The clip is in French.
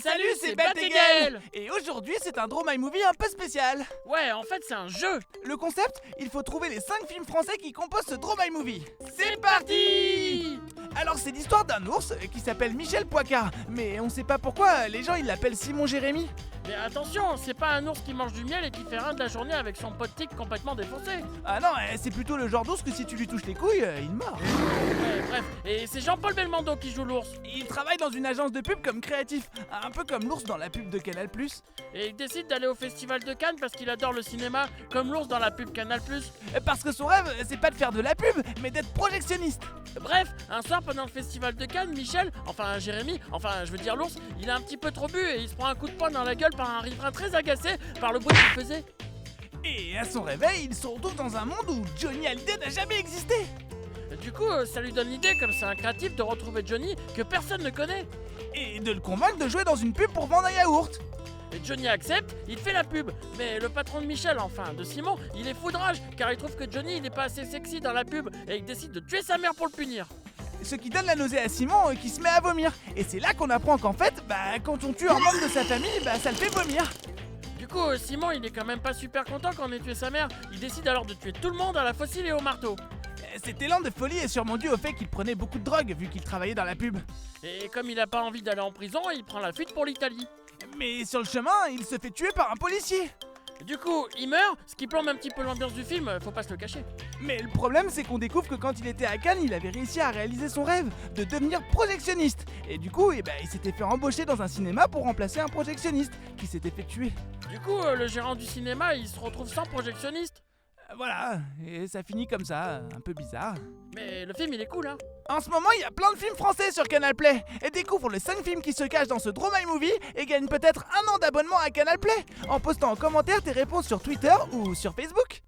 Salut, c'est Bategel. Et aujourd'hui, c'est un Draw My Movie un peu spécial. Ouais, en fait, c'est un jeu. Le concept, il faut trouver les 5 films français qui composent ce Draw My Movie. C'est parti. Alors, c'est l'histoire d'un ours qui s'appelle Michel Poicard. Mais on sait pas pourquoi les gens ils l'appellent Simon Jérémy. Mais attention, c'est pas un ours qui mange du miel et qui fait rien de la journée avec son pote tic complètement défoncé. Ah non, c'est plutôt le genre d'ours que si tu lui touches les couilles, il meurt. Ouais, bref, et c'est Jean-Paul Belmondo qui joue l'ours. Il travaille dans une agence de pub comme créatif, un peu comme l'ours dans la pub de Canal+. Et il décide d'aller au festival de Cannes parce qu'il adore le cinéma, comme l'ours dans la pub Canal+. Parce que son rêve, c'est pas de faire de la pub, mais d'être projectionniste. Bref, un soir pendant le festival de Cannes, Michel, enfin Jérémy, enfin je veux dire l'ours, il a un petit peu trop bu et il se prend un coup de poing dans la gueule par un riverain très agacé par le bruit qu'il faisait. Et à son réveil, il se retrouve dans un monde où Johnny Hallyday n'a jamais existé. Du coup, ça lui donne l'idée, comme c'est un créatif, de retrouver Johnny que personne ne connaît. Et de le convaincre de jouer dans une pub pour vendre un yaourt. Et Johnny accepte, il fait la pub. Mais le patron de Michel, enfin de Simon, il est foudrage car il trouve que Johnny il est pas assez sexy dans la pub et il décide de tuer sa mère pour le punir. Ce qui donne la nausée à Simon qui se met à vomir. Et c'est là qu'on apprend qu'en fait, quand on tue un membre de sa famille, ça le fait vomir. Du coup, Simon il est quand même pas super content qu'on ait tué sa mère. Il décide alors de tuer tout le monde à la fossile et au marteau. Cet élan de folie est sûrement dû au fait qu'il prenait beaucoup de drogue vu qu'il travaillait dans la pub. Et comme il a pas envie d'aller en prison, il prend la fuite pour l'Italie. Mais sur le chemin, il se fait tuer par un policier. Du coup, il meurt, ce qui plombe un petit peu l'ambiance du film, faut pas se le cacher. Mais le problème, c'est qu'on découvre que quand il était à Cannes, il avait réussi à réaliser son rêve de devenir projectionniste. Et du coup, il s'était fait embaucher dans un cinéma pour remplacer un projectionniste qui s'était fait tuer. Du coup, le gérant du cinéma, il se retrouve sans projectionniste. Voilà, et ça finit comme ça, un peu bizarre. Mais le film, il est cool, hein. En ce moment, il y a plein de films français sur Canal Play. Et découvre les 5 films qui se cachent dans ce Draw My Movie et gagne peut-être 1 an d'abonnement à Canal Play en postant en commentaire tes réponses sur Twitter ou sur Facebook.